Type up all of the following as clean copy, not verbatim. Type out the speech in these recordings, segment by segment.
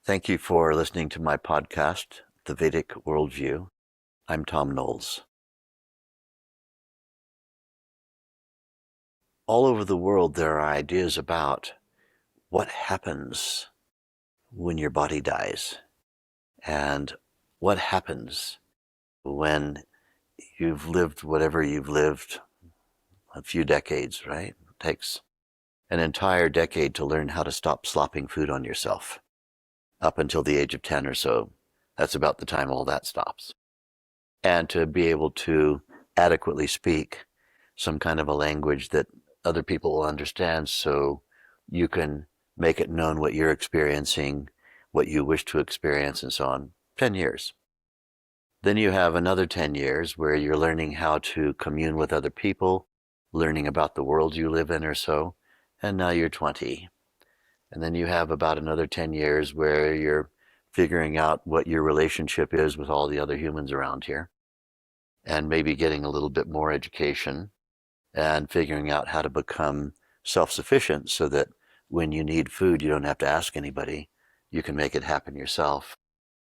Thank you for listening to my podcast, The Vedic Worldview. I'm Thom Knoles. All over the world, there are ideas about what happens when your body dies and what happens when you've lived whatever you've lived, a few decades, right? It takes an entire decade to learn how to stop slopping food on yourself. Up until the age of 10 or so, that's about the time all that stops. And to be able to adequately speak some kind of a language that other people will understand, so you can make it known what you're experiencing, what you wish to experience, and so on. 10 years. Then you have another 10 years where you're learning how to commune with other people, learning about the world you live in or so, and now you're 20. And then you have about another 10 years where you're figuring out what your relationship is with all the other humans around here, and maybe getting a little bit more education and figuring out how to become self-sufficient so that when you need food, you don't have to ask anybody. You can make it happen yourself.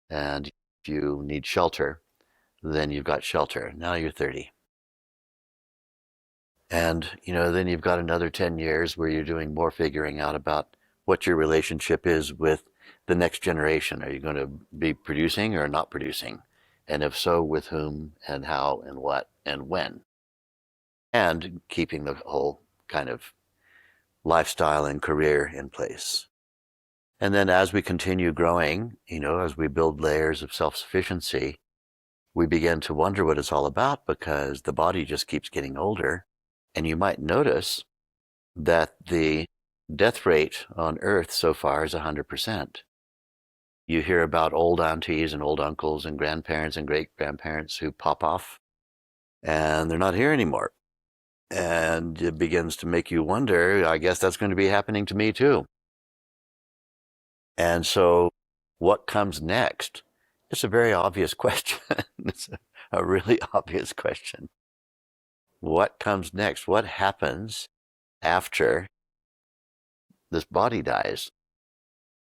And if you need shelter, then you've got shelter. Now you're 30. And, then you've got another 10 years where you're doing more figuring out about what your relationship is with the next generation. Are you going to be producing or not producing? And if so, with whom and how and what and when? And keeping the whole kind of lifestyle and career in place. And then as we continue growing, as we build layers of self-sufficiency, we begin to wonder what it's all about, because the body just keeps getting older. And you might notice that the death rate on Earth so far is 100%. You hear about old aunties and old uncles and grandparents and great-grandparents who pop off, and they're not here anymore. And it begins to make you wonder, I guess that's going to be happening to me too. And so what comes next? It's a very obvious question. It's a really obvious question. What comes next? What happens after this body dies?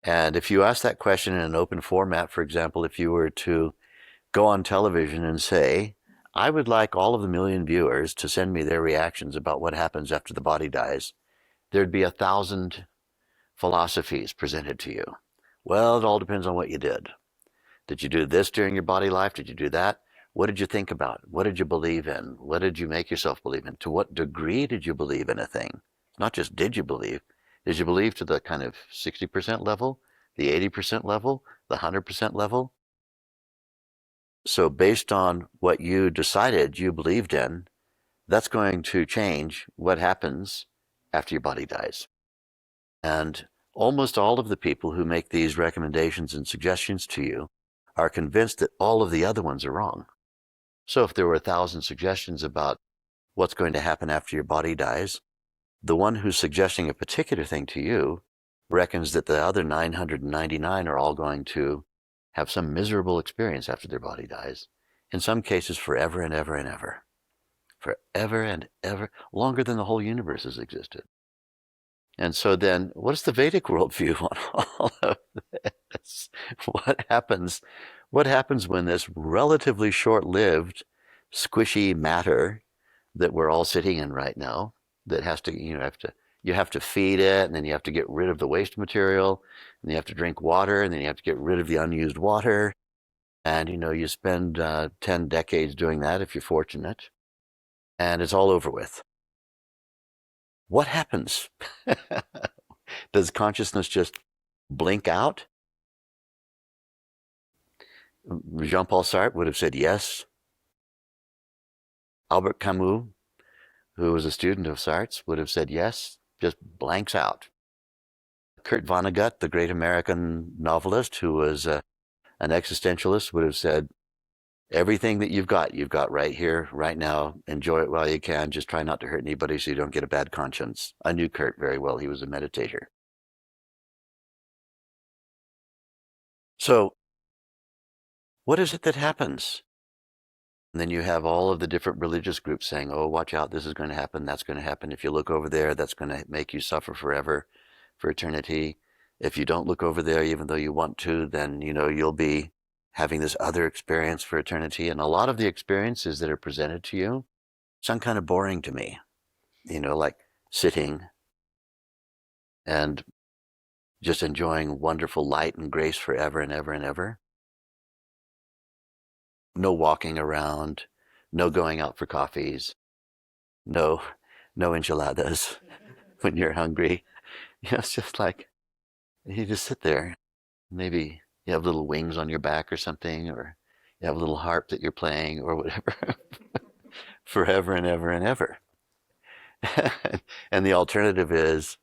And if you ask that question in an open format, for example, if you were to go on television and say, I would like all of the million viewers to send me their reactions about what happens after the body dies, there'd be 1,000 philosophies presented to you. Well, it all depends on what you did. Did you do this during your body life? Did you do that? What did you think about? What did you believe in? What did you make yourself believe in? To what degree did you believe in a thing? Not just did you believe to the kind of 60% level, the 80% level, the 100% level? So based on what you decided you believed in, that's going to change what happens after your body dies. And almost all of the people who make these recommendations and suggestions to you are convinced that all of the other ones are wrong. So if there were 1,000 suggestions about what's going to happen after your body dies, the one who's suggesting a particular thing to you reckons that the other 999 are all going to have some miserable experience after their body dies. In some cases, forever and ever and ever. Forever and ever, longer than the whole universe has existed. And so then, what is the Vedic worldview on all of this? What happens when this relatively short-lived, squishy matter that we're all sitting in right now, that has to, you have to feed it, and then you have to get rid of the waste material, and you have to drink water, and then you have to get rid of the unused water. And, you spend 10 decades doing that if you're fortunate, and it's all over with. What happens? Does consciousness just blink out? Jean-Paul Sartre would have said yes. Albert Camus, who was a student of Sartre's, would have said yes, just blanks out. Kurt Vonnegut, the great American novelist who was an existentialist, would have said, everything that you've got right here, right now. Enjoy it while you can. Just try not to hurt anybody so you don't get a bad conscience. I knew Kurt very well. He was a meditator. So what is it that happens? And then you have all of the different religious groups saying, oh, watch out, this is going to happen, that's going to happen. If you look over there, that's going to make you suffer forever, for eternity. If you don't look over there, even though you want to, then, you'll be having this other experience for eternity. And a lot of the experiences that are presented to you sound kind of boring to me, like sitting and just enjoying wonderful light and grace forever and ever and ever. No walking around, no going out for coffees, no enchiladas when you're hungry. It's just like you just sit there. Maybe you have little wings on your back or something, or you have a little harp that you're playing or whatever, forever and ever and ever. And the alternative is,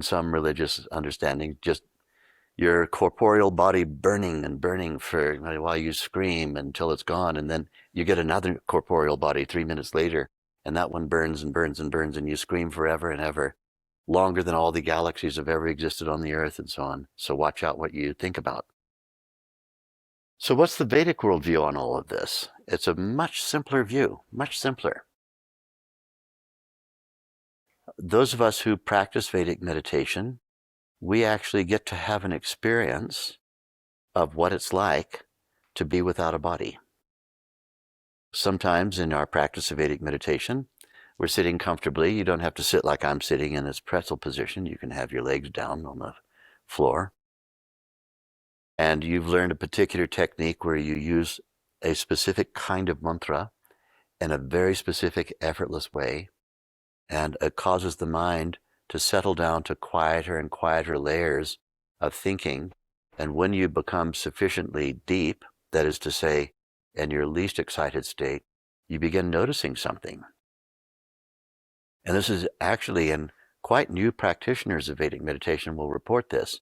some religious understanding, just your corporeal body burning and burning for while you scream until it's gone, and then you get another corporeal body 3 minutes later, and that one burns and burns and burns, and you scream forever and ever, longer than all the galaxies have ever existed on the earth, and so on. So watch out what you think about. So what's the Vedic worldview on all of this? It's a much simpler view, much simpler. Those of us who practice Vedic meditation, we actually get to have an experience of what it's like to be without a body. Sometimes in our practice of Vedic meditation, we're sitting comfortably. You don't have to sit like I'm sitting in this pretzel position. You can have your legs down on the floor. And you've learned a particular technique where you use a specific kind of mantra in a very specific, effortless way. And it causes the mind to settle down to quieter and quieter layers of thinking. And when you become sufficiently deep, that is to say, in your least excited state, you begin noticing something. And this is actually, and quite new practitioners of Vedic meditation will report this.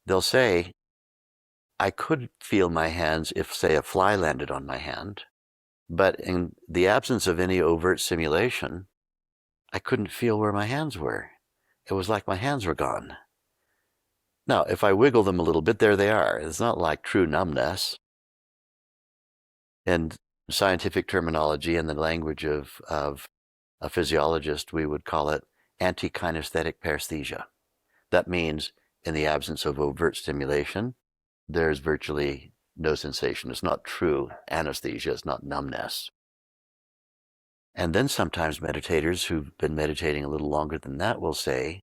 They'll say, I could feel my hands if, say, a fly landed on my hand, but in the absence of any overt simulation, I couldn't feel where my hands were. It was like my hands were gone. Now, if I wiggle them a little bit, there they are. It's not like true numbness. In scientific terminology, in the language of a physiologist, we would call it anti-kinesthetic paresthesia. That means in the absence of overt stimulation, there's virtually no sensation. It's not true anesthesia. It's not numbness. And then sometimes meditators who've been meditating a little longer than that will say,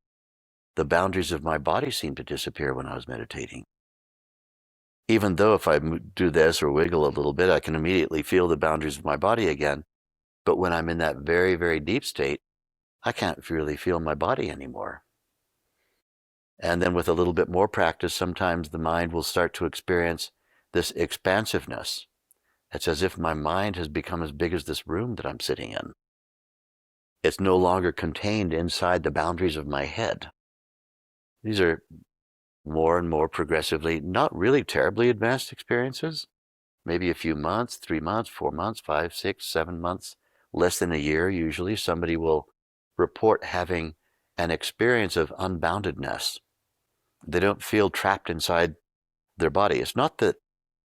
the boundaries of my body seem to disappear when I was meditating. Even though if I do this or wiggle a little bit, I can immediately feel the boundaries of my body again. But when I'm in that very, very deep state, I can't really feel my body anymore. And then with a little bit more practice, sometimes the mind will start to experience this expansiveness. It's as if my mind has become as big as this room that I'm sitting in. It's no longer contained inside the boundaries of my head. These are more and more progressively, not really terribly advanced experiences. Maybe a few months, 3 months, 4 months, 5, 6, 7 months, less than a year usually, somebody will report having an experience of unboundedness. They don't feel trapped inside their body. It's not that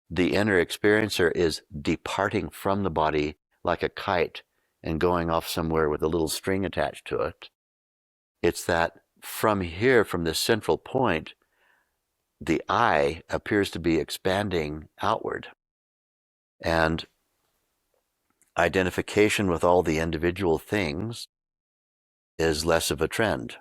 the inner experiencer is departing from the body like a kite and going off somewhere with a little string attached to it. It's that from here, from this central point, the I appears to be expanding outward. And identification with all the individual things is less of a trend.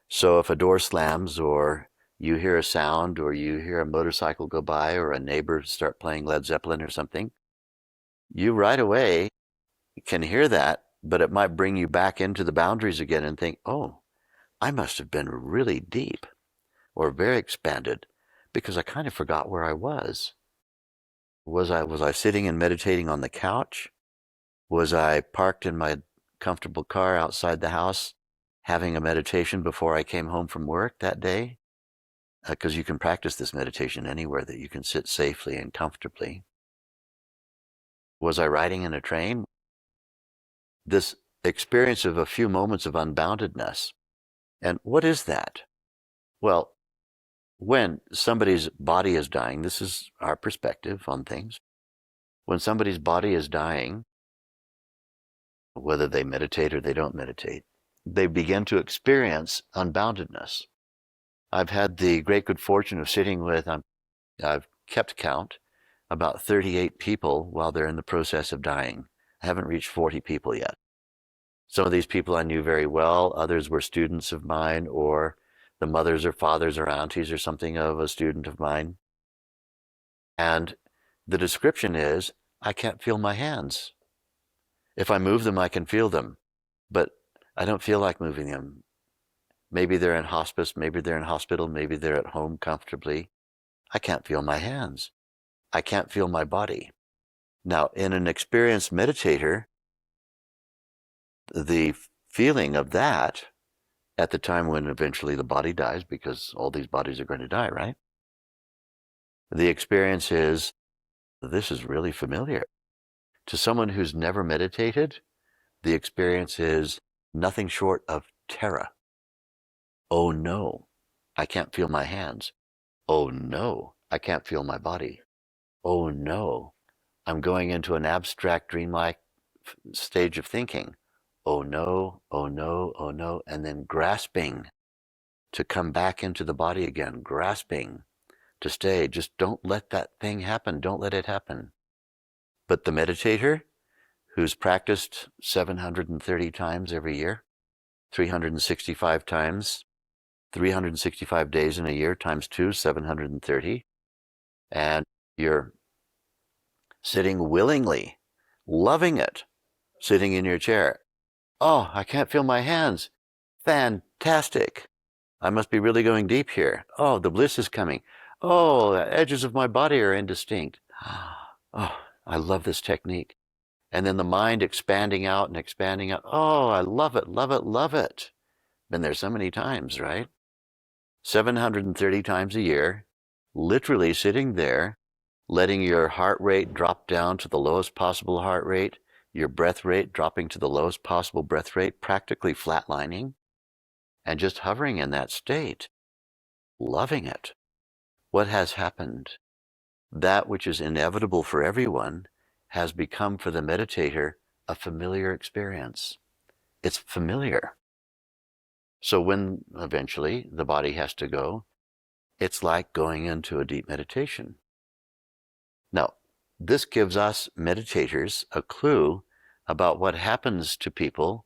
So if a door slams, or you hear a sound, or you hear a motorcycle go by, or a neighbor start playing Led Zeppelin or something, you right away can hear that, but it might bring you back into the boundaries again and think, oh, I must have been really deep or very expanded because I kind of forgot where I was. Was I sitting and meditating on the couch? Was I parked in my comfortable car outside the house having a meditation before I came home from work that day? Because you can practice this meditation anywhere that you can sit safely and comfortably. Was I riding in a train? This experience of a few moments of unboundedness. And what is that? Well, when somebody's body is dying, this is our perspective on things. When somebody's body is dying, whether they meditate or they don't meditate, they begin to experience unboundedness. I've had the great good fortune of sitting with, I've kept count, about 38 people while they're in the process of dying. I haven't reached 40 people yet. Some of these people I knew very well. Others were students of mine, or the mothers or fathers or aunties or something of a student of mine. And the description is, I can't feel my hands. If I move them, I can feel them, but I don't feel like moving them. Maybe they're in hospice, maybe they're in hospital, maybe they're at home comfortably. I can't feel my hands. I can't feel my body. Now, in an experienced meditator, the feeling of that at the time when eventually the body dies, because all these bodies are going to die, right? The experience is, this is really familiar. To someone who's never meditated, the experience is nothing short of terror. Oh no, I can't feel my hands. Oh no, I can't feel my body. Oh no, I'm going into an abstract, dreamlike stage of thinking. Oh no, oh no, oh no, and then grasping to come back into the body again, grasping to stay. Just don't let that thing happen. Don't let it happen. But the meditator who's practiced 730 times every year, 365 times, 365 days in a year times 2, 730, and you're sitting willingly, loving it, sitting in your chair. Oh, I can't feel my hands. Fantastic. I must be really going deep here. Oh, the bliss is coming. Oh, the edges of my body are indistinct. Oh, I love this technique. And then the mind expanding out and expanding out. Oh, I love it, love it, love it. Been there so many times, right? 730 times a year, literally sitting there, letting your heart rate drop down to the lowest possible heart rate, your breath rate dropping to the lowest possible breath rate, practically flatlining, and just hovering in that state, loving it. What has happened? That which is inevitable for everyone has become for the meditator a familiar experience. It's familiar. So when eventually the body has to go, it's like going into a deep meditation. Now, this gives us meditators a clue about what happens to people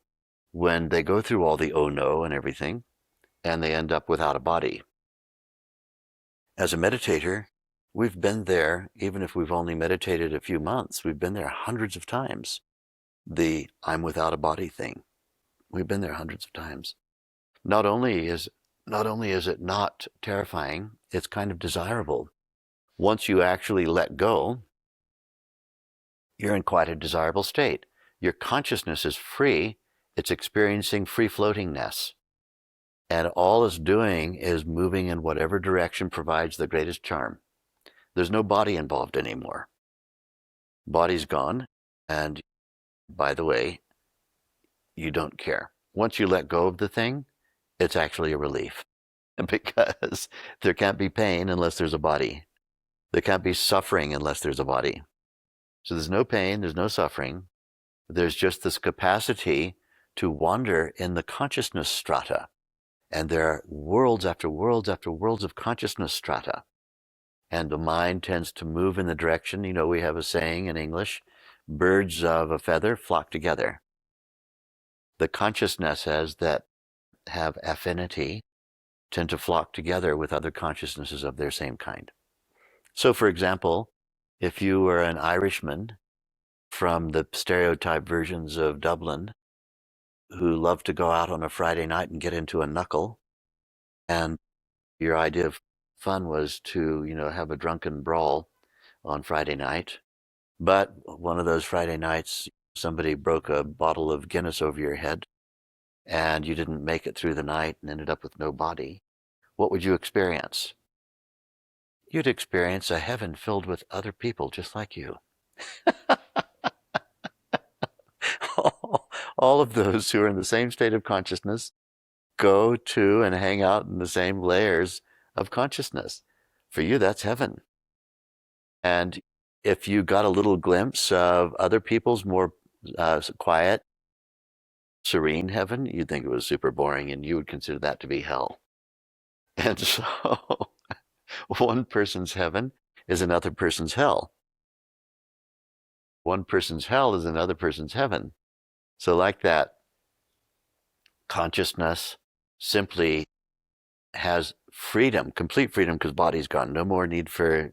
when they go through all the oh no and everything, and they end up without a body. As a meditator, we've been there, even if we've only meditated a few months, we've been there hundreds of times. The I'm without a body thing, we've been there hundreds of times. Not only is it not terrifying, it's kind of desirable. Once you actually let go, you're in quite a desirable state. Your consciousness is free. It's experiencing free floatingness. And all it's doing is moving in whatever direction provides the greatest charm. There's no body involved anymore. Body's gone. And by the way, you don't care. Once you let go of the thing, it's actually a relief. Because there can't be pain unless there's a body. There can't be suffering unless there's a body. So there's no pain, there's no suffering. There's just this capacity to wander in the consciousness strata. And there are worlds after worlds after worlds of consciousness strata. And the mind tends to move in the direction, we have a saying in English, birds of a feather flock together. The consciousnesses that have affinity tend to flock together with other consciousnesses of their same kind. So, for example, if you were an Irishman from the stereotype versions of Dublin who loved to go out on a Friday night and get into a knuckle, and your idea of fun was to, have a drunken brawl on Friday night, but one of those Friday nights, somebody broke a bottle of Guinness over your head, and you didn't make it through the night and ended up with no body, what would you experience? You'd experience a heaven filled with other people just like you. All of those who are in the same state of consciousness go to and hang out in the same layers of consciousness. For you, that's heaven. And if you got a little glimpse of other people's more quiet, serene heaven, you'd think it was super boring and you would consider that to be hell. And so one person's heaven is another person's hell. One person's hell is another person's heaven. So like that, consciousness simply has freedom, complete freedom, because body's gone. No more need for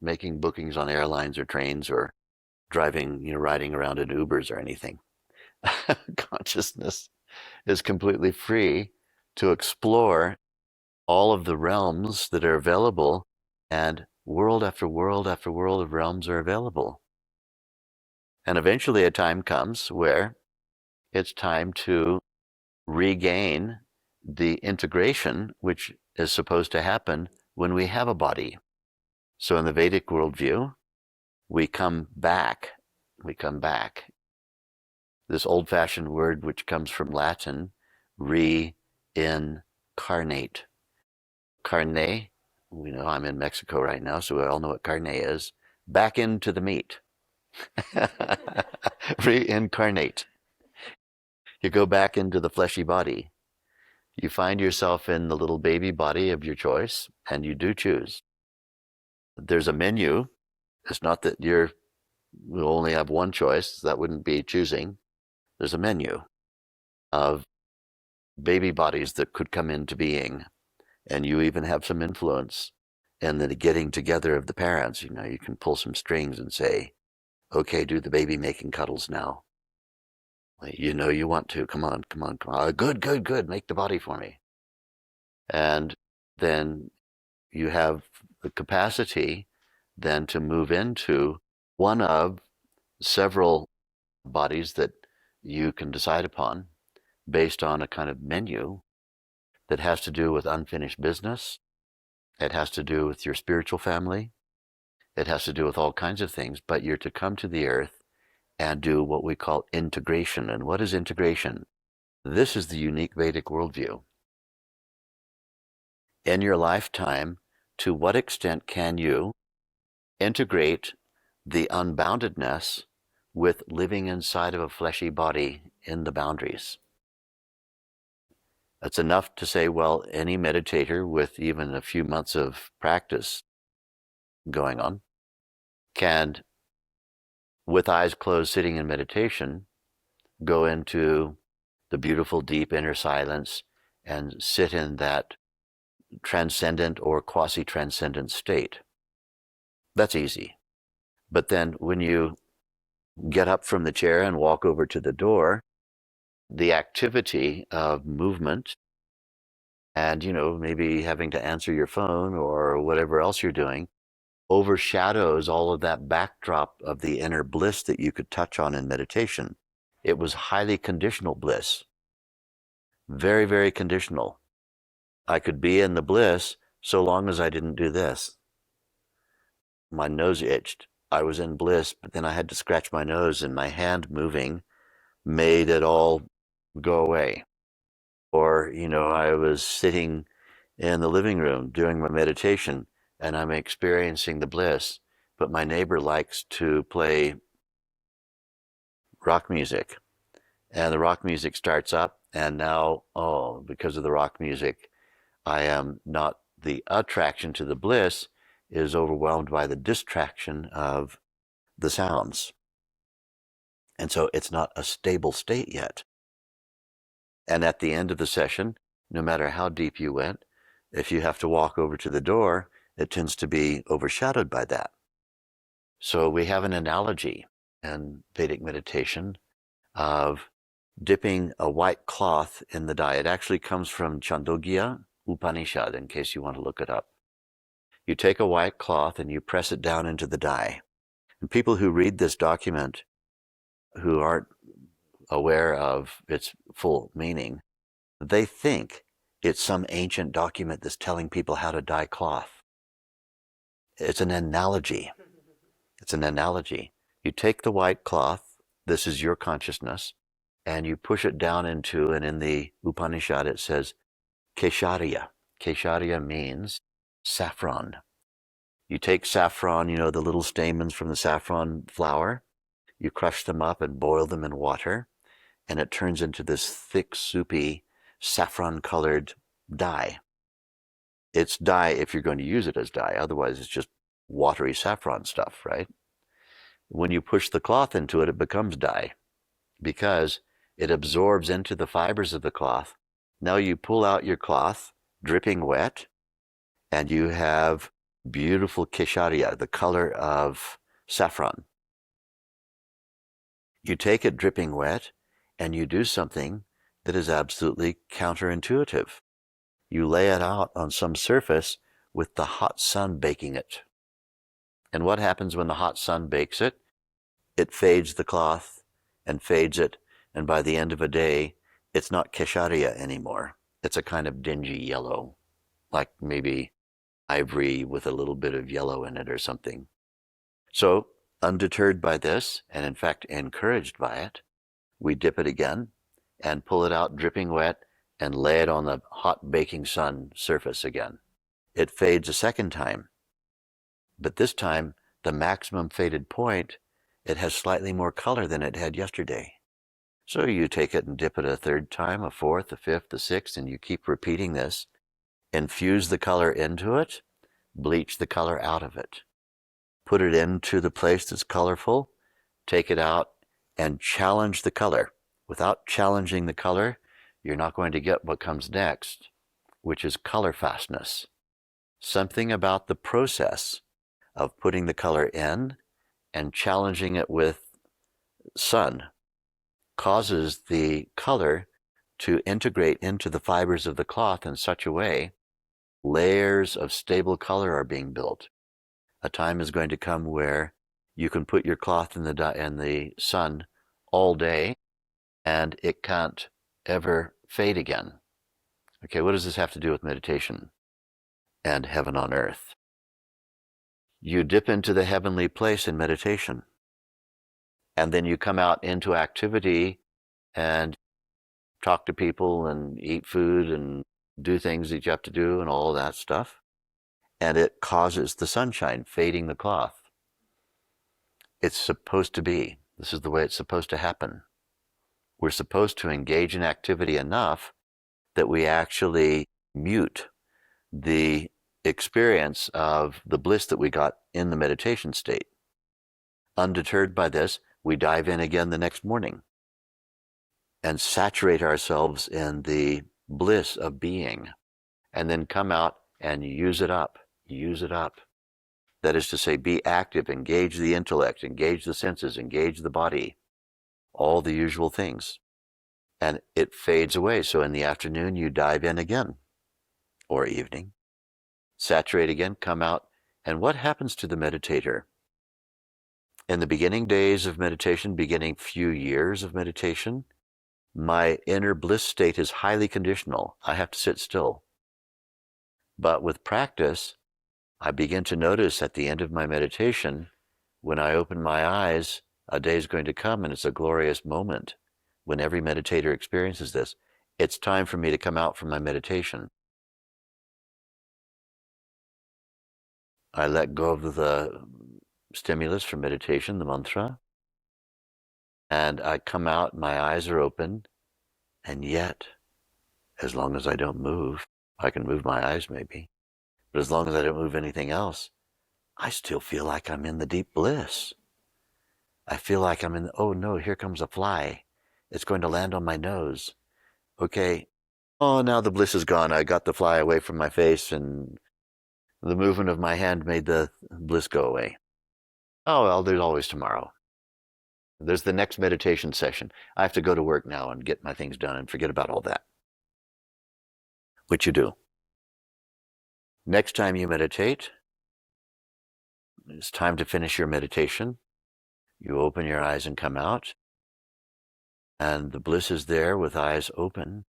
making bookings on airlines or trains or driving, riding around in Ubers or anything. Consciousness is completely free to explore all of the realms that are available, and world after world after world of realms are available. And eventually a time comes where it's time to regain the integration which is supposed to happen when we have a body. So in the Vedic worldview, we come back. This old-fashioned word which comes from Latin, reincarnate. Carne, we know I'm in Mexico right now, so we all know what carne is. Back into the meat. Reincarnate. You go back into the fleshy body. You find yourself in the little baby body of your choice, and you do choose. There's a menu. It's not that you only have one choice. That wouldn't be choosing. There's a menu of baby bodies that could come into being, and you even have some influence in the getting together of the parents. You can pull some strings and say, okay, do the baby making cuddles now. You want to. Come on. Good. Make the body for me. And then you have the capacity then to move into one of several bodies that you can decide upon based on a kind of menu that has to do with unfinished business. It has to do with your spiritual family. It has to do with all kinds of things, but you're to come to the earth and do what we call integration. And what is integration? This is the unique Vedic worldview. In your lifetime, to what extent can you integrate the unboundedness with living inside of a fleshy body in the boundaries? That's enough to say, well, any meditator with even a few months of practice going on can, with eyes closed, sitting in meditation, go into the beautiful, deep inner silence and sit in that transcendent or quasi-transcendent state. That's easy. But then when you get up from the chair and walk over to the door, the activity of movement and, maybe having to answer your phone or whatever else you're doing overshadows all of that backdrop of the inner bliss that you could touch on in meditation. It was highly conditional bliss. Very, very conditional. I could be in the bliss so long as I didn't do this. My nose itched. I was in bliss, but then I had to scratch my nose, and my hand moving made it all go away. Or, I was sitting in the living room doing my meditation, and I'm experiencing the bliss, but my neighbor likes to play rock music. And the rock music starts up, and now, because of the rock music, I am not, the attraction to the bliss is overwhelmed by the distraction of the sounds. And so it's not a stable state yet. And at the end of the session, no matter how deep you went, if you have to walk over to the door, it tends to be overshadowed by that. So we have an analogy in Vedic meditation of dipping a white cloth in the dye. It actually comes from Chandogya Upanishad, in case you want to look it up. You take a white cloth and you press it down into the dye. And people who read this document who aren't aware of its full meaning, they think it's some ancient document that's telling people how to dye cloth. It's an analogy. It's an analogy. You take the white cloth, this is your consciousness, and you push it down into, and in the Upanishad it says, Kesharya. Kesharya means saffron. You take saffron, the little stamens from the saffron flower, you crush them up and boil them in water, and it turns into this thick, soupy, saffron-colored dye. It's dye if you're going to use it as dye. Otherwise, it's just watery saffron stuff, right? When you push the cloth into it, it becomes dye because it absorbs into the fibers of the cloth. Now you pull out your cloth, dripping wet, and you have beautiful kesharia, the color of saffron. You take it dripping wet, and you do something that is absolutely counterintuitive. You lay it out on some surface with the hot sun baking it. And what happens when the hot sun bakes it? It fades the cloth and fades it, and by the end of a day, it's not kesharia anymore. It's a kind of dingy yellow, like maybe ivory with a little bit of yellow in it or something. So, undeterred by this, and in fact encouraged by it, we dip it again and pull it out dripping wet and lay it on the hot baking sun surface again. It fades a second time, but this time the maximum faded point, it has slightly more color than it had yesterday. So you take it and dip it a third time, a fourth, a fifth, a sixth, and you keep repeating this. Infuse the color into it, bleach the color out of it. Put it into the place that's colorful, take it out, and challenge the color. Without challenging the color, you're not going to get what comes next, which is color fastness. Something about the process of putting the color in and challenging it with sun causes the color to integrate into the fibers of the cloth in such a way layers of stable color are being built. A time is going to come where you can put your cloth in the sun all day and it can't ever fade again. Okay, what does this have to do with meditation and heaven on earth? You dip into the heavenly place in meditation, and then you come out into activity and talk to people and eat food and do things that you have to do and all of that stuff. And it causes the sunshine, fading the cloth. It's supposed to be. This is the way it's supposed to happen. We're supposed to engage in activity enough that we actually mute the experience of the bliss that we got in the meditation state. Undeterred by this, we dive in again the next morning and saturate ourselves in the bliss of being, and then come out and use it up. Use it up. That is to say, be active, engage the intellect, engage the senses, engage the body, all the usual things. And it fades away. So in the afternoon, you dive in again, or evening, saturate again, come out. And what happens to the meditator? In the beginning days of meditation, beginning few years of meditation, my inner bliss state is highly conditional. I have to sit still. But with practice, I begin to notice at the end of my meditation, when I open my eyes, a day is going to come, and it's a glorious moment when every meditator experiences this. It's time for me to come out from my meditation. I let go of the stimulus for meditation, the mantra, and I come out, my eyes are open, and yet, as long as I don't move, I can move my eyes maybe, but as long as I don't move anything else, I still feel like I'm in the deep bliss. I feel like I'm in, oh no, here comes a fly. It's going to land on my nose. Okay, oh, now the bliss is gone. I got the fly away from my face, and the movement of my hand made the bliss go away. Oh, well, there's always tomorrow. There's the next meditation session. I have to go to work now and get my things done and forget about all that. Which you do. Next time you meditate, it's time to finish your meditation. You open your eyes and come out, and the bliss is there with eyes open,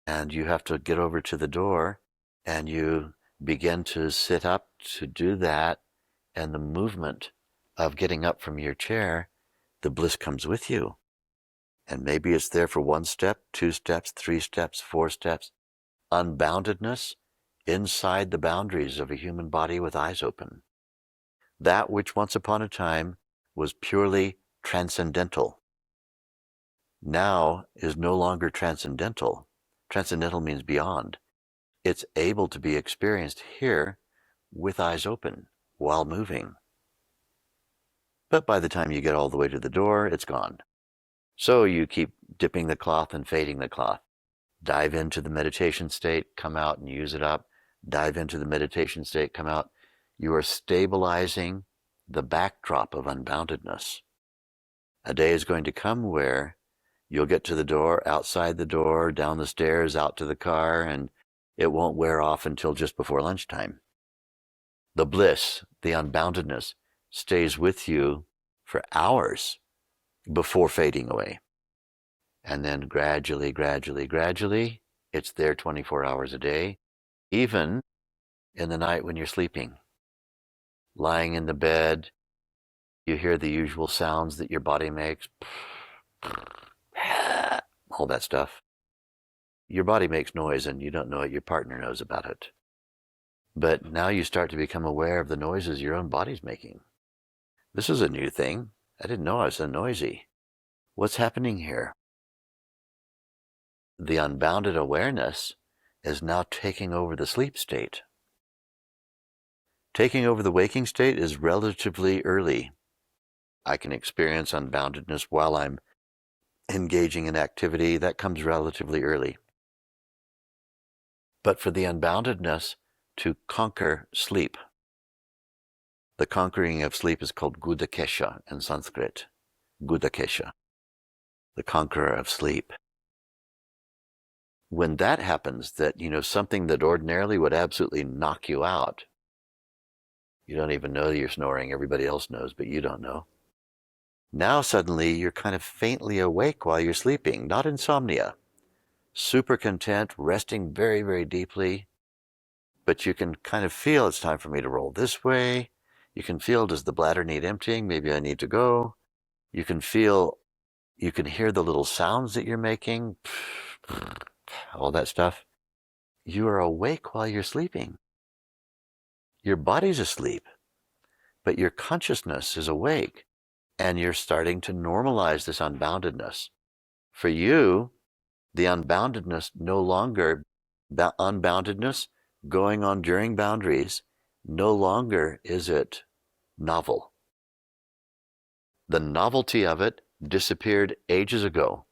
and you have to get over to the door, and you begin to sit up to do that, and the movement of getting up from your chair, the bliss comes with you. And maybe it's there for 1 step, 2 steps, 3 steps, 4 steps. Unboundedness inside the boundaries of a human body with eyes open. That which once upon a time was purely transcendental now is no longer transcendental. Transcendental means beyond. it's able to be experienced here with eyes open while moving. But by the time you get all the way to the door, it's gone. So you keep dipping the cloth and fading the cloth. Dive into the meditation state, come out and use it up. Dive into the meditation state, come out. You are stabilizing the backdrop of unboundedness. A day is going to come where you'll get to the door, outside the door, down the stairs, out to the car, and it won't wear off until just before lunchtime. The bliss, the unboundedness, stays with you for hours before fading away. And then gradually, it's there 24 hours a day, even in the night when you're sleeping. Lying in the bed, you hear the usual sounds that your body makes, all that stuff. Your body makes noise and you don't know it, your partner knows about it. But now you start to become aware of the noises your own body's making. This is a new thing. I didn't know I was so noisy. What's happening here? The unbounded awareness is now taking over the sleep state. Taking over the waking state is relatively early. I can experience unboundedness while I'm engaging in activity. That comes relatively early. But for the unboundedness to conquer sleep, the conquering of sleep is called Gudakesh in Sanskrit. Gudakesh, the conqueror of sleep. When that happens, that, something that ordinarily would absolutely knock you out, you don't even know you're snoring, everybody else knows, but you don't know. Now suddenly you're kind of faintly awake while you're sleeping, not insomnia. Super content, resting very, very deeply, but you can kind of feel it's time for me to roll this way. You can feel, does the bladder need emptying? Maybe I need to go. You can feel, you can hear the little sounds that you're making, all that stuff. You are awake while you're sleeping. Your body's asleep, but your consciousness is awake, and you're starting to normalize this unboundedness. For you, the unboundedness no longer, unboundedness going on during boundaries, no longer is it novel. The novelty of it disappeared ages ago.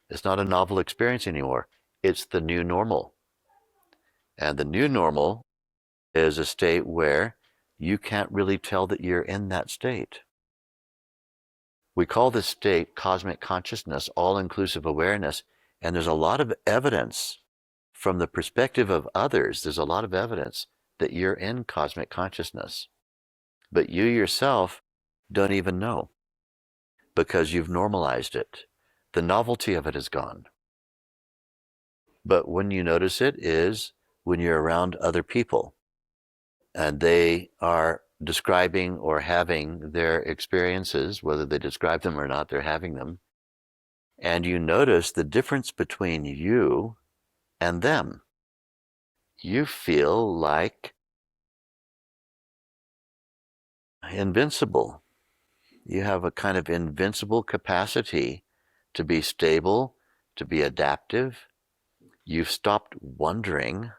It's not a novel experience anymore. It's the new normal. And the new normal is a state where you can't really tell that you're in that state. We call this state cosmic consciousness, all-inclusive awareness, and there's a lot of evidence from the perspective of others. There's a lot of evidence that you're in cosmic consciousness, but you yourself don't even know because you've normalized it. The novelty of it is gone. But when you notice it is when you're around other people and they are describing or having their experiences, whether they describe them or not, they're having them. And you notice the difference between you and them. You feel like invincible. You have a kind of invincible capacity to be stable, to be adaptive. You've stopped wondering,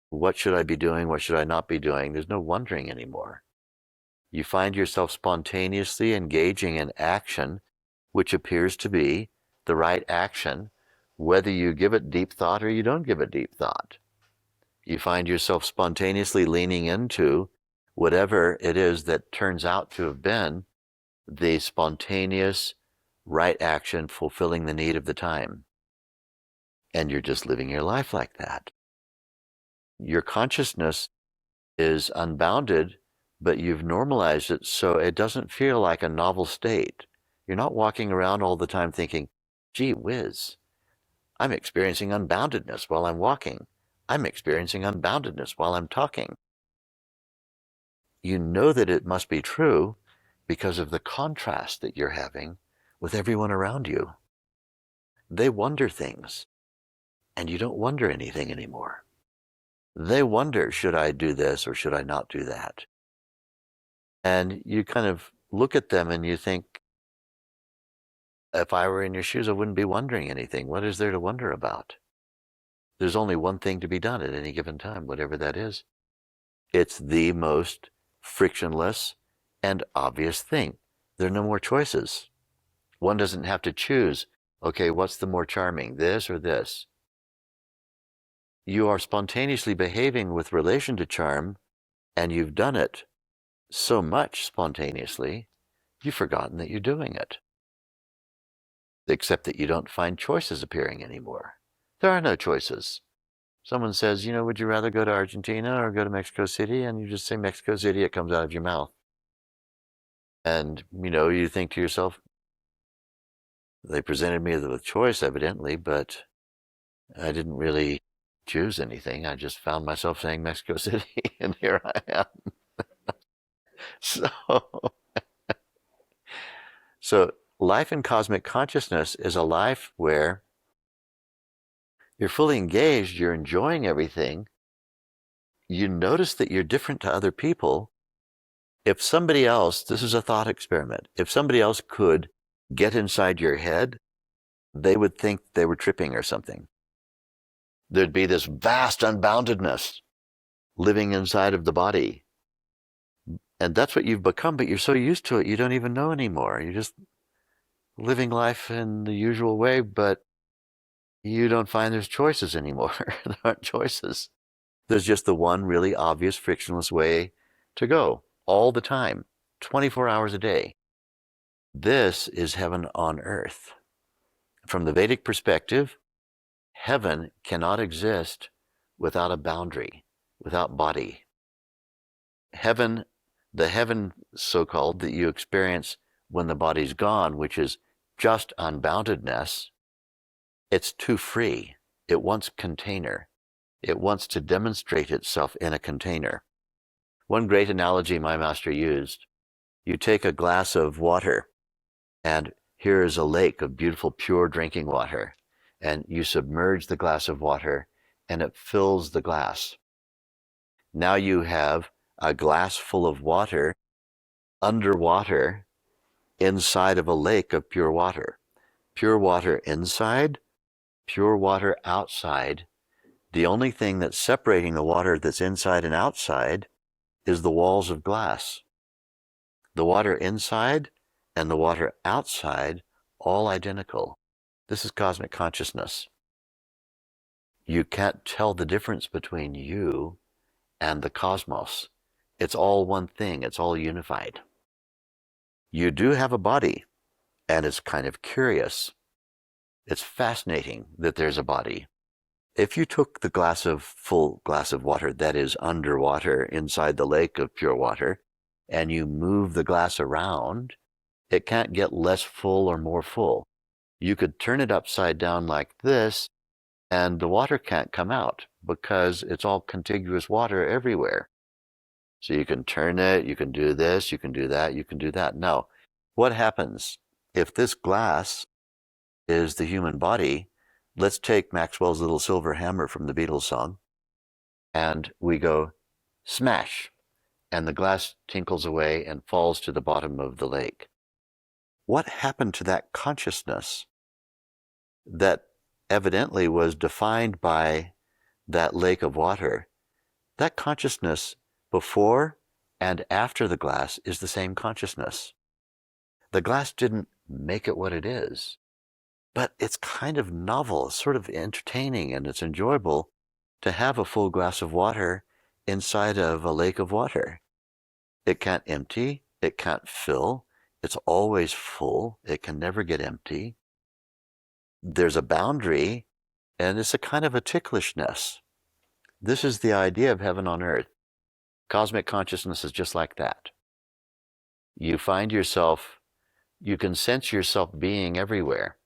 what should I be doing? What should I not be doing? There's no wondering anymore. You find yourself spontaneously engaging in action, which appears to be the right action, whether you give it deep thought or you don't give it deep thought. You find yourself spontaneously leaning into whatever it is that turns out to have been the spontaneous right action fulfilling the need of the time. And you're just living your life like that. Your consciousness is unbounded, but you've normalized it so it doesn't feel like a novel state. You're not walking around all the time thinking, gee whiz, I'm experiencing unboundedness while I'm walking. I'm experiencing unboundedness while I'm talking. You know that it must be true because of the contrast that you're having with everyone around you. They wonder things, and you don't wonder anything anymore. They wonder, should I do this or should I not do that? And you kind of look at them and you think, if I were in your shoes, I wouldn't be wondering anything. What is there to wonder about? There's only one thing to be done at any given time, whatever that is. It's the most frictionless and obvious thing. There are no more choices. One doesn't have to choose, okay, what's the more charming, this or this? You are spontaneously behaving with relation to charm, and you've done it so much spontaneously, you've forgotten that you're doing it. Except that you don't find choices appearing anymore. There are no choices. Someone says, would you rather go to Argentina or go to Mexico City? And you just say Mexico City, it comes out of your mouth. And, you think to yourself, they presented me with a choice, evidently, but I didn't really choose anything. I just found myself saying Mexico City, and here I am. So life in cosmic consciousness is a life where you're fully engaged, you're enjoying everything. You notice that you're different to other people. If somebody else, this is a thought experiment, if somebody else could get inside your head, they would think they were tripping or something. There'd be this vast unboundedness living inside of the body. And that's what you've become, but you're so used to it, you don't even know anymore. You're just living life in the usual way, but you don't find there's choices anymore. There aren't choices. There's just the one really obvious frictionless way to go all the time, 24 hours a day. This is heaven on earth. From the Vedic perspective, heaven cannot exist without a boundary, without body. Heaven, the heaven so-called that you experience when the body's gone, which is just unboundedness, it's too free. It wants container. It wants to demonstrate itself in a container. One great analogy my master used, you take a glass of water, and here is a lake of beautiful, pure drinking water, and you submerge the glass of water, and it fills the glass. Now you have a glass full of water underwater inside of a lake of pure water. Pure water inside, pure water outside. The only thing that's separating the water that's inside and outside is the walls of glass. The water inside and the water outside, all identical. This is cosmic consciousness. You can't tell the difference between you and the cosmos. It's all one thing. It's all unified. You do have a body, and it's kind of curious. It's fascinating that there's a body. If you took the full glass of water that is underwater inside the lake of pure water, and you move the glass around, it can't get less full or more full. You could turn it upside down like this, and the water can't come out because it's all contiguous water everywhere. So you can turn it, you can do this, you can do that, you can do that. Now, what happens if this glass is the human body? Let's take Maxwell's little silver hammer from the Beatles song, and we go smash, and the glass tinkles away and falls to the bottom of the lake. What happened to that consciousness that evidently was defined by that lake of water? That consciousness before and after the glass is the same consciousness. The glass didn't make it what it is, but it's kind of novel, it's sort of entertaining, and it's enjoyable to have a full glass of water inside of a lake of water. It can't empty, it can't fill, it's always full, it can never get empty. There's a boundary, and it's a kind of a ticklishness. This is the idea of heaven on earth. Cosmic consciousness is just like that. You find yourself, you can sense yourself being everywhere.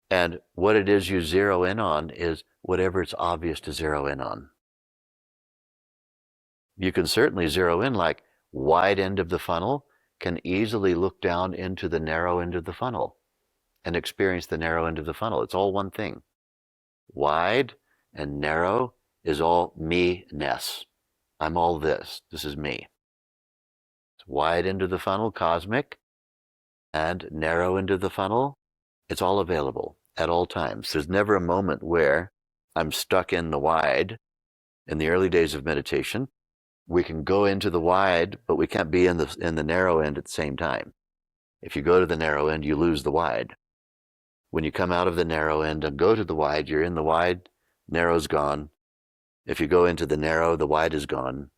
And what it is you zero in on is whatever it's obvious to zero in on. You can certainly zero in, like wide end of the funnel can easily look down into the narrow end of the funnel and experience the narrow end of the funnel. It's all one thing. Wide and narrow is all me-ness. I'm all this. This is me. It's wide end of the funnel, cosmic, and narrow end of the funnel, it's all available. at all times. There's never a moment where I'm stuck in the wide. In the early days of meditation, we can go into the wide, but we can't be in the narrow end at the same time. If you go to the narrow end, you lose the wide. When you come out of the narrow end and go to the wide, you're in the wide, narrow's gone. If you go into the narrow, the wide is gone.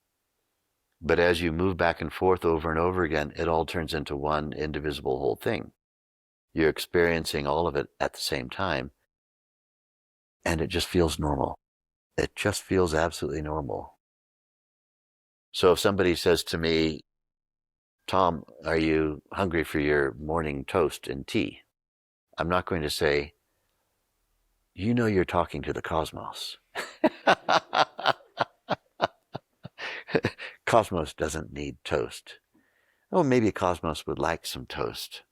But as you move back and forth over and over again, it all turns into one indivisible whole thing. You're experiencing all of it at the same time, and it just feels normal. It just feels absolutely normal. So if somebody says to me, Thom, are you hungry for your morning toast and tea? I'm not going to say, you know you're talking to the cosmos. Cosmos doesn't need toast. Oh, maybe Cosmos would like some toast.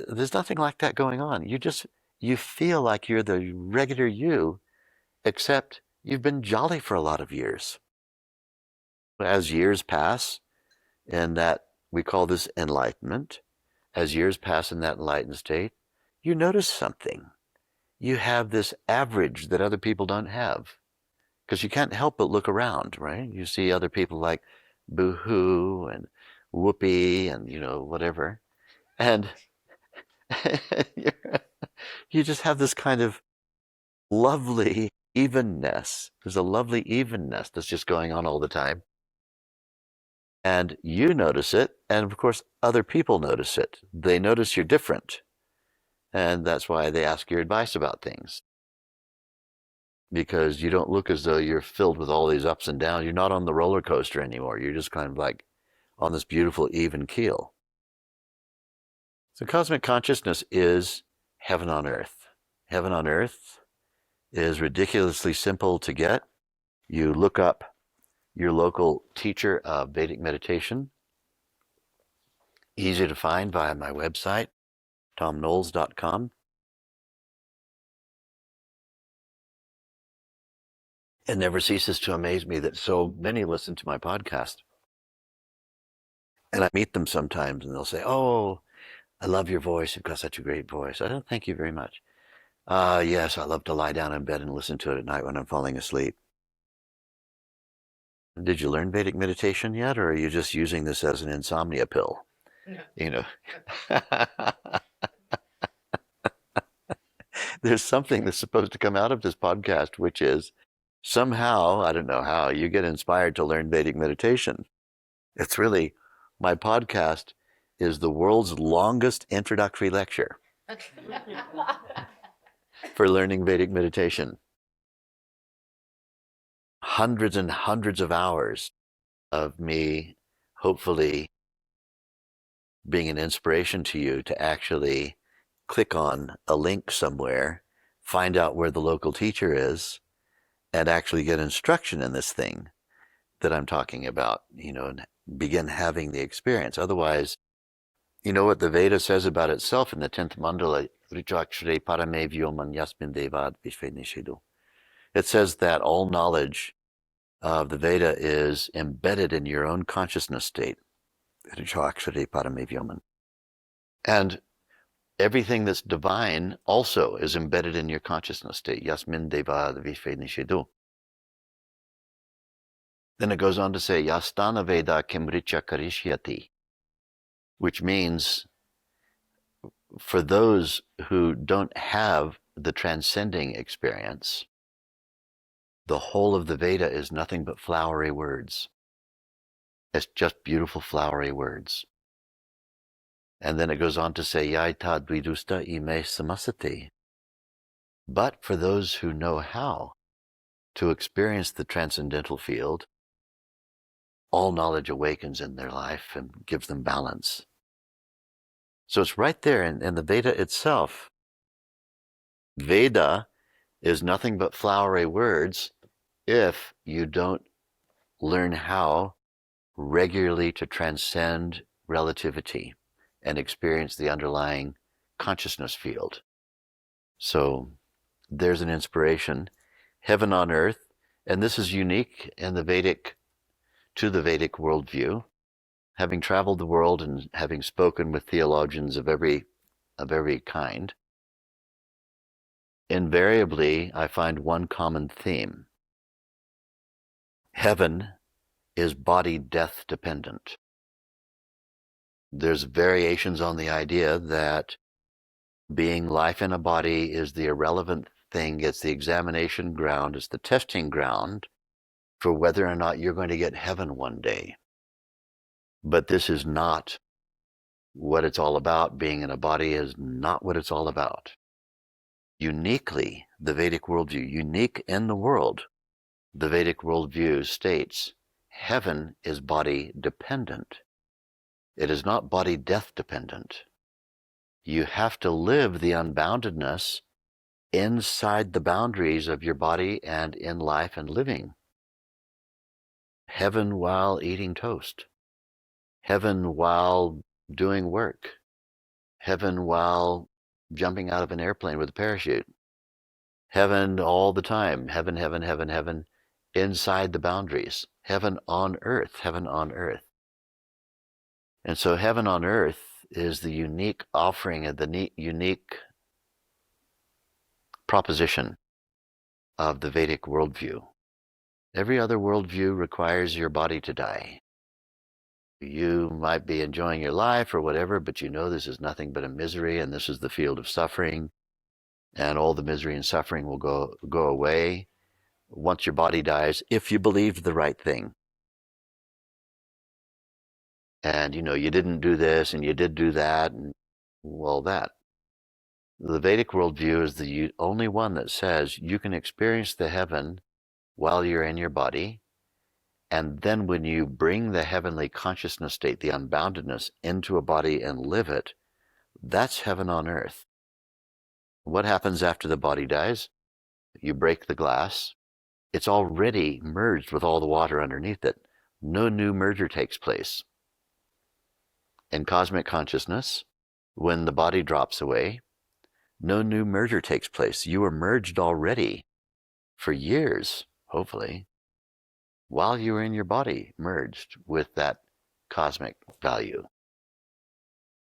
There's nothing like that going on. You feel like you're the regular you, except you've been jolly for a lot of years. As years pass, and that we call this enlightenment, as years pass in that enlightened state, you notice something. You have this average that other people don't have. Because you can't help but look around, right? You see other people like boo-hoo and whoopee and, whatever. And you just have this kind of lovely evenness. There's a lovely evenness that's just going on all the time. And you notice it, and of course, other people notice it. They notice you're different. And that's why they ask your advice about things. Because you don't look as though you're filled with all these ups and downs. You're not on the roller coaster anymore. You're just kind of like on this beautiful even keel. So cosmic consciousness is heaven on earth. Heaven on earth is ridiculously simple to get. You look up your local teacher of Vedic meditation. Easy to find via my website, thomknoles.com. It never ceases to amaze me that so many listen to my podcast. And I meet them sometimes and they'll say, oh, I love your voice. You've got such a great voice. I don't thank you very much. Yes, I love to lie down in bed and listen to it at night when I'm falling asleep. Did you learn Vedic meditation yet, or are you just using this as an insomnia pill? No. There's something that's supposed to come out of this podcast, which is somehow, I don't know how, you get inspired to learn Vedic meditation. It's really, my podcast is the world's longest introductory lecture for learning Vedic meditation. Hundreds and hundreds of hours of me hopefully being an inspiration to you to actually click on a link somewhere, find out where the local teacher is, and actually get instruction in this thing that I'm talking about, and begin having the experience. Otherwise, you know what the Veda says about itself in the 10th mandala, it says that all knowledge of the Veda is embedded in your own consciousness state. And everything that's divine also is embedded in your consciousness state. Yasmin deva vishve nishidu. Then it goes on to say, Yastana Veda Kimricha Karishyati, which means for those who don't have the transcending experience, the whole of the Veda is nothing but flowery words. It's just beautiful flowery words. And then it goes on to say, Yaita Dvidusta ime samasati. But for those who know how to experience the transcendental field, all knowledge awakens in their life and gives them balance. So it's right there in the Veda itself. Veda is nothing but flowery words if you don't learn how regularly to transcend relativity and experience the underlying consciousness field. So there's an inspiration. Heaven on earth, and this is unique in the Vedic, to the Vedic worldview. Having traveled the world and having spoken with theologians of every kind, invariably I find one common theme. Heaven is body death dependent. There's variations on the idea that being life in a body is the irrelevant thing. It's the examination ground. It's the testing ground for whether or not you're going to get heaven one day. But this is not what it's all about. Being in a body is not what it's all about. Uniquely, the Vedic worldview, unique in the world, the Vedic worldview states heaven is body dependent. It is not body death dependent. You have to live the unboundedness inside the boundaries of your body and in life and living. Heaven while eating toast. Heaven while doing work. Heaven while jumping out of an airplane with a parachute. Heaven all the time. Heaven, heaven, heaven, heaven, inside the boundaries. Heaven on earth, heaven on earth. And so heaven on earth is the unique offering of the unique proposition of the Vedic worldview. Every other worldview requires your body to die. You might be enjoying your life or whatever, but you know this is nothing but a misery, and this is the field of suffering, and all the misery and suffering will go away once your body dies, if you believed the right thing. And you didn't do this and you did do that, and well, that. The Vedic worldview is the only one that says you can experience the heaven while you're in your body, and then when you bring the heavenly consciousness state, the unboundedness, into a body and live it, that's heaven on earth. What happens after the body dies? You break the glass. It's already merged with all the water underneath it. No new merger takes place. In cosmic consciousness, when the body drops away, no new merger takes place. You were merged already for years, hopefully, while you were in your body, merged with that cosmic value.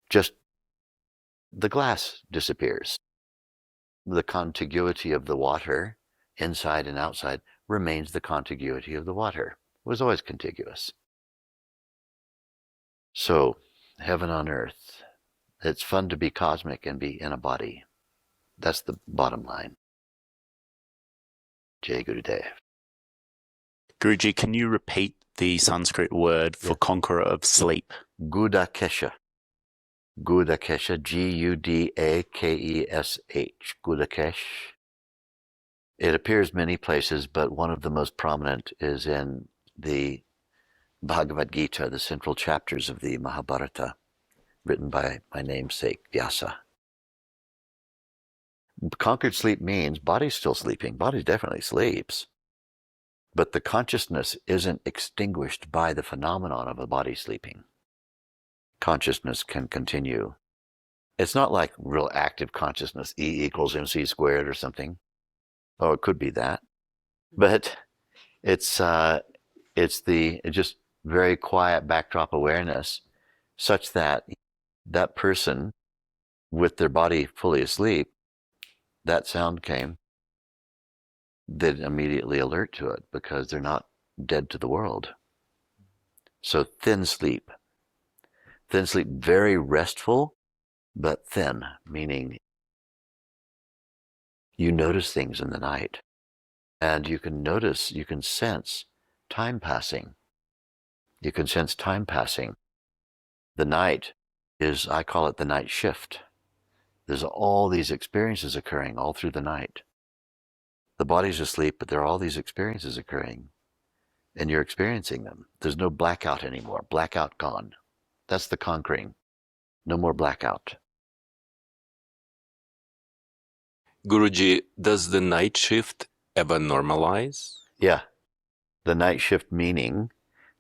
Just the glass disappears. The contiguity of the water, inside and outside, remains the contiguity of the water. It was always contiguous. So, heaven on earth. It's fun to be cosmic and be in a body. That's the bottom line. Jai Gurudev. Guruji, can you repeat the Sanskrit word for conqueror of sleep? Gudakesh. Gudakesh, G-U-D-A-K-E-S-H. Gudakesh. It appears many places, but one of the most prominent is in the Bhagavad Gita, the central chapters of the Mahabharata, written by my namesake, Vyasa. Conquered sleep means body's still sleeping. Body definitely sleeps. But the consciousness isn't extinguished by the phenomenon of a body sleeping. Consciousness can continue. It's not like real active consciousness, E equals MC squared or something. Oh, it could be that. But it's just very quiet backdrop awareness, such that that person with their body fully asleep, that sound came, they'd immediately alert to it because they're not dead to the world. So thin sleep. Thin sleep, very restful, but thin, meaning you notice things in the night. And you can sense time passing. You can sense time passing. The night is, I call it the night shift. There's all these experiences occurring all through the night. The body's asleep, but there are all these experiences occurring, and you're experiencing them. There's no blackout anymore. Blackout gone. That's the conquering. No more blackout. Guruji, does the night shift ever normalize? Yeah. The night shift meaning,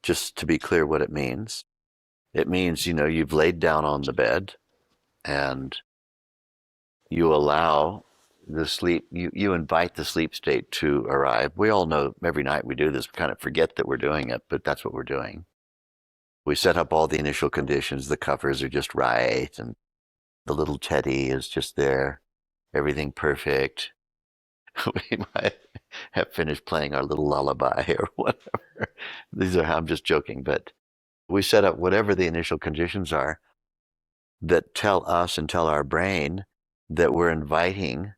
just to be clear what it means you've laid down on the bed and you allow the sleep, you invite the sleep state to arrive. We all know every night we do this, we kind of forget that we're doing it, but that's what we're doing. We set up all the initial conditions, the covers are just right, and the little teddy is just there, everything perfect. we might have finished playing our little lullaby or whatever. I'm just joking, but we set up whatever the initial conditions are that tell us and tell our brain that we're inviting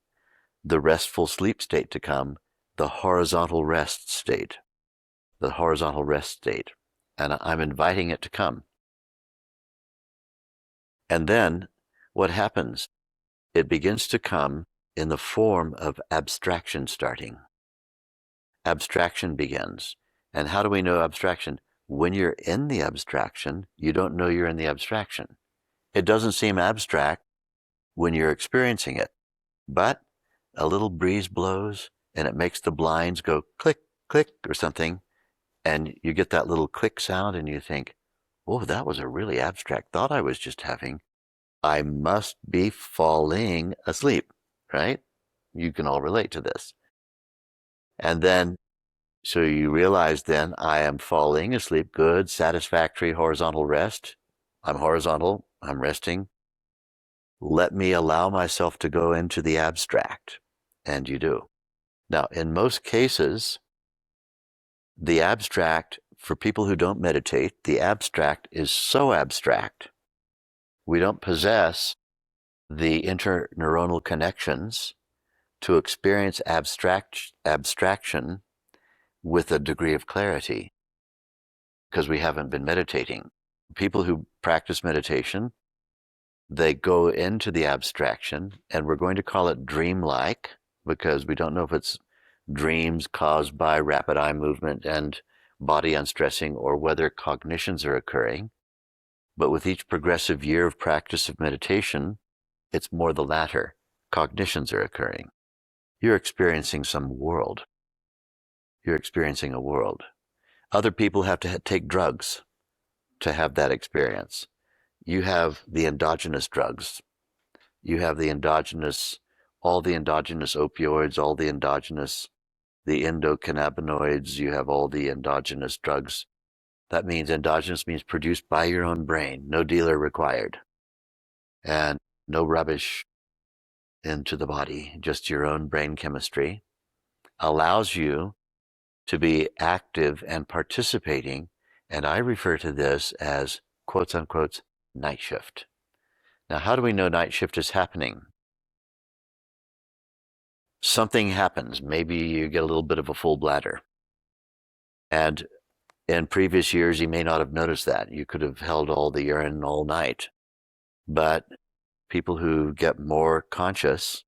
the restful sleep state to come, the horizontal rest state, the horizontal rest state. And I'm inviting it to come. And then what happens? It begins to come in the form of abstraction starting. Abstraction begins. And how do we know abstraction? When you're in the abstraction, you don't know you're in the abstraction. It doesn't seem abstract when you're experiencing it, but a little breeze blows and it makes the blinds go click, click or something, and you get that little click sound and you think, oh, that was a really abstract thought I was just having. I must be falling asleep, right? You can all relate to this. And then, so you realize then, I am falling asleep, good, satisfactory horizontal rest. I'm horizontal, I'm resting. Let me allow myself to go into the abstract. And you do. Now, in most cases, the abstract, for people who don't meditate, the abstract is so abstract, we don't possess the interneuronal connections to experience abstraction with a degree of clarity because we haven't been meditating. People who practice meditation, they go into the abstraction, and we're going to call it dreamlike because we don't know if it's dreams caused by rapid eye movement and body unstressing or whether cognitions are occurring. But with each progressive year of practice of meditation, it's more the latter. Cognitions are occurring. You're experiencing some world. You're experiencing a world. Other people have to take drugs to have that experience. You have the endogenous drugs. You have the endogenous, all the endogenous opioids, all the endogenous, the endocannabinoids. You have all the endogenous drugs. That means endogenous means produced by your own brain, no dealer required, and no rubbish into the body, just your own brain chemistry, allows you to be active and participating. And I refer to this as, quotes unquote, night shift. Now, how do we know night shift is happening? Something happens. Maybe you get a little bit of a full bladder. And in previous years, you may not have noticed that. You could have held all the urine all night. But people who get more conscious,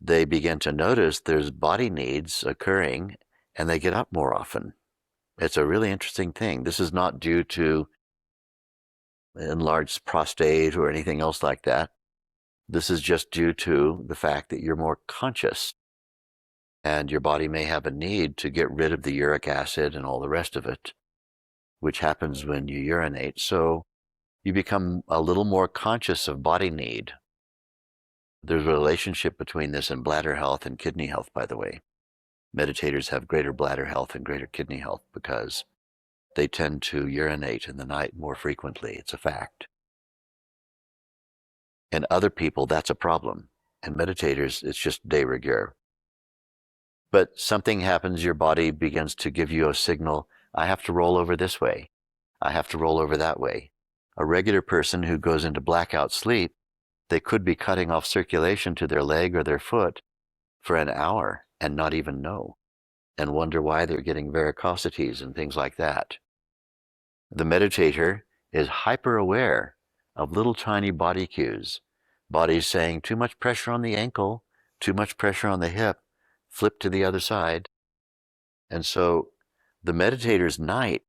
they begin to notice there's body needs occurring and they get up more often. It's a really interesting thing. This is not due to enlarged prostate or anything else like that. This is just due to the fact that you're more conscious and your body may have a need to get rid of the uric acid and all the rest of it, which happens when you urinate. So you become a little more conscious of body need. There's a relationship between this and bladder health and kidney health, by the way. Meditators have greater bladder health and greater kidney health because they tend to urinate in the night more frequently. It's a fact. And other people, that's a problem. And meditators, it's just de rigueur. But something happens, your body begins to give you a signal, I have to roll over this way. I have to roll over that way. A regular person who goes into blackout sleep, they could be cutting off circulation to their leg or their foot for an hour and not even know, and wonder why they're getting varicosities and things like that. The meditator is hyper aware of little tiny body cues. Body's saying too much pressure on the ankle, too much pressure on the hip, flip to the other side. And so the meditator's night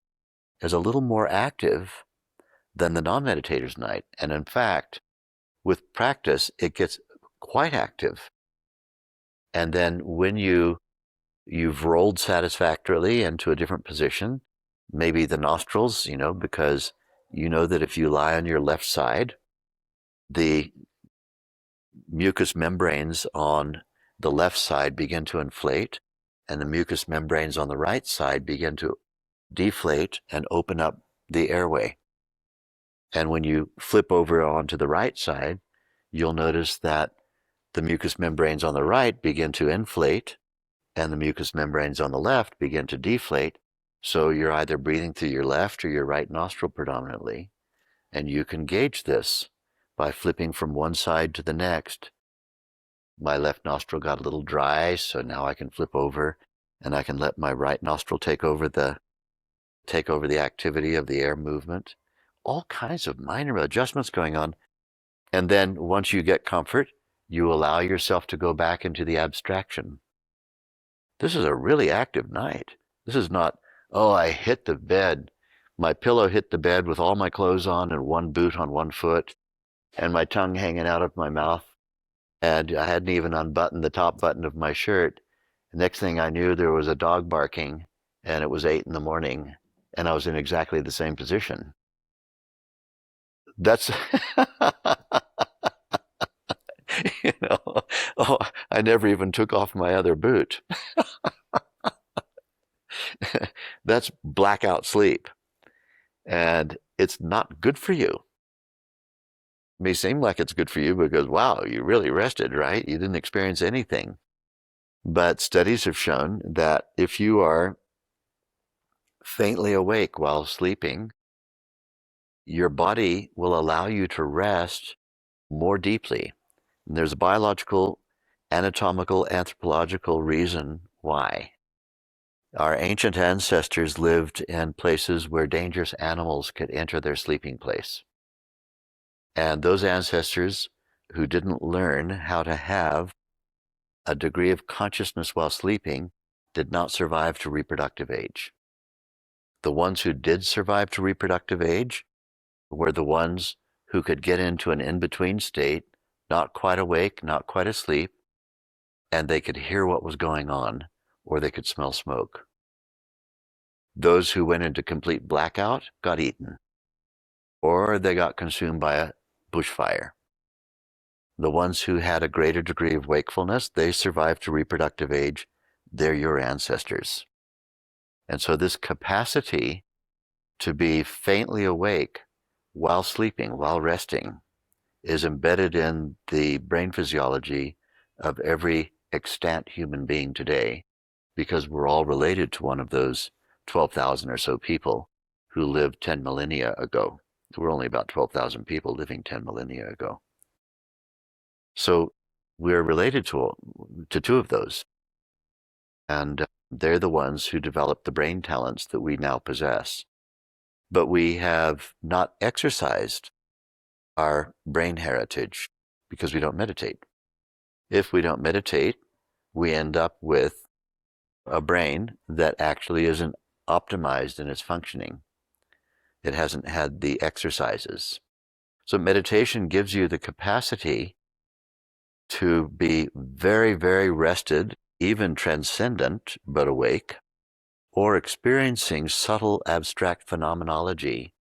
is a little more active than the non-meditator's night. And in fact, with practice, it gets quite active. And then when you've rolled satisfactorily into a different position, maybe the nostrils, because you know that if you lie on your left side, the mucous membranes on the left side begin to inflate, and the mucous membranes on the right side begin to deflate and open up the airway. And when you flip over onto the right side, you'll notice that the mucous membranes on the right begin to inflate, and the mucous membranes on the left begin to deflate. So you're either breathing through your left or your right nostril predominantly. And you can gauge this by flipping from one side to the next. My left nostril got a little dry, so now I can flip over and I can let my right nostril take over the activity of the air movement. All kinds of minor adjustments going on. And then once you get comfort, you allow yourself to go back into the abstraction. This is a really active night. This is not, oh, I hit the bed. My pillow hit the bed with all my clothes on and one boot on one foot and my tongue hanging out of my mouth. And I hadn't even unbuttoned the top button of my shirt. The next thing I knew, there was a dog barking, and it was 8 a.m, and I was in exactly the same position. That's, oh, I never even took off my other boot. That's blackout sleep. And it's not good for you. It may seem like it's good for you because, wow, you really rested, right? You didn't experience anything. But studies have shown that if you are faintly awake while sleeping, your body will allow you to rest more deeply. And there's a biological, anatomical, anthropological reason why. Our ancient ancestors lived in places where dangerous animals could enter their sleeping place. And those ancestors who didn't learn how to have a degree of consciousness while sleeping did not survive to reproductive age. The ones who did survive to reproductive age were the ones who could get into an in-between state, not quite awake, not quite asleep, and they could hear what was going on, or they could smell smoke. Those who went into complete blackout got eaten, or they got consumed by a bushfire. The ones who had a greater degree of wakefulness, they survived to reproductive age. They're your ancestors. And so this capacity to be faintly awake while sleeping, while resting, is embedded in the brain physiology of every extant human being today, because we're all related to one of those 12,000 or so people who lived 10 millennia ago. There were only about 12,000 people living 10 millennia ago. So we're related to two of those. And they're the ones who developed the brain talents that we now possess. But we have not exercised our brain heritage because we don't meditate. If we don't meditate, we end up with a brain that actually isn't optimized in its functioning. It hasn't had the exercises. So meditation gives you the capacity to be very, very rested, even transcendent, but awake, or experiencing subtle abstract phenomenology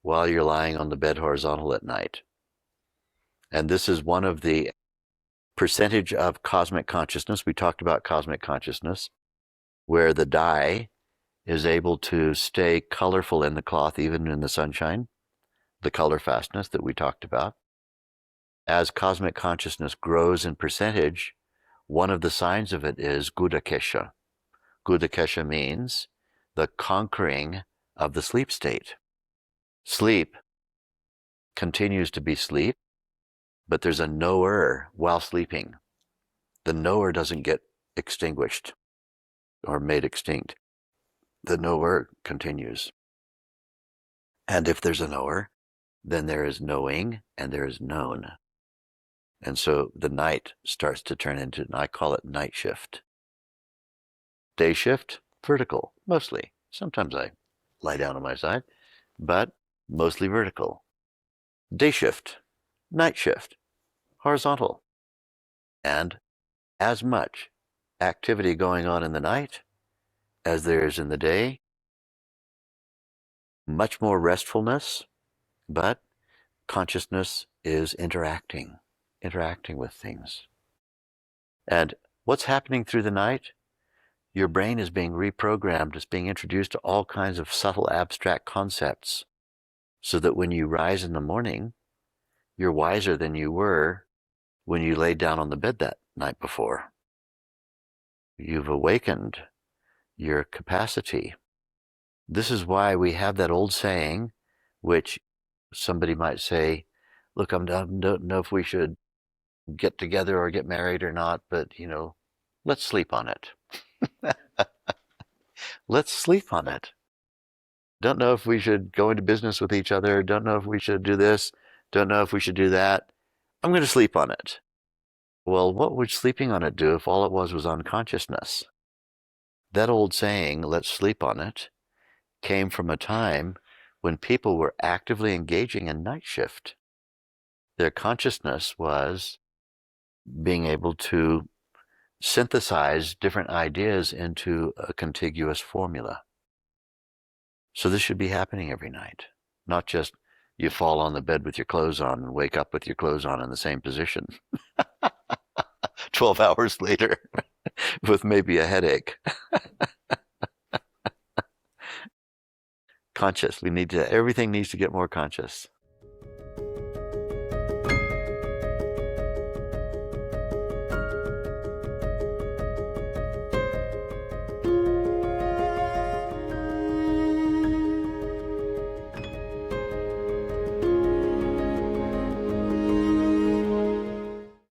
while you're lying on the bed horizontal at night. And this is one of the percentage of cosmic consciousness. We talked about cosmic consciousness, where the dye is able to stay colorful in the cloth even in the sunshine, the color fastness that we talked about. As cosmic consciousness grows in percentage, one of the signs of it is Gudakesh. Gudakesh means the conquering of the sleep state. Sleep continues to be sleep, but there's a knower while sleeping. The knower doesn't get extinguished or made extinct. The knower continues. And if there's a knower, then there is knowing and there is known. And so the night starts to turn into, I call it night shift. Day shift, vertical, mostly. Sometimes I lie down on my side, but mostly vertical. Day shift, night shift, horizontal. And as much activity going on in the night as there is in the day. Much more restfulness, but consciousness is interacting with things. And what's happening through the night? Your brain is being reprogrammed. It's being introduced to all kinds of subtle abstract concepts, so that when you rise in the morning, you're wiser than you were when you laid down on the bed that night before. You've awakened your capacity. This is why we have that old saying, which somebody might say, look, I don't know if we should get together or get married or not, but, let's sleep on it. Let's sleep on it. Don't know if we should go into business with each other. Don't know if we should do this. Don't know if we should do that. I'm going to sleep on it. Well, what would sleeping on it do if all it was unconsciousness? That old saying, let's sleep on it, came from a time when people were actively engaging in night shift. Their consciousness was being able to synthesize different ideas into a contiguous formula. So this should be happening every night, not just you fall on the bed with your clothes on and wake up with your clothes on in the same position 12 hours later with maybe a headache. Conscious. Everything needs to get more conscious.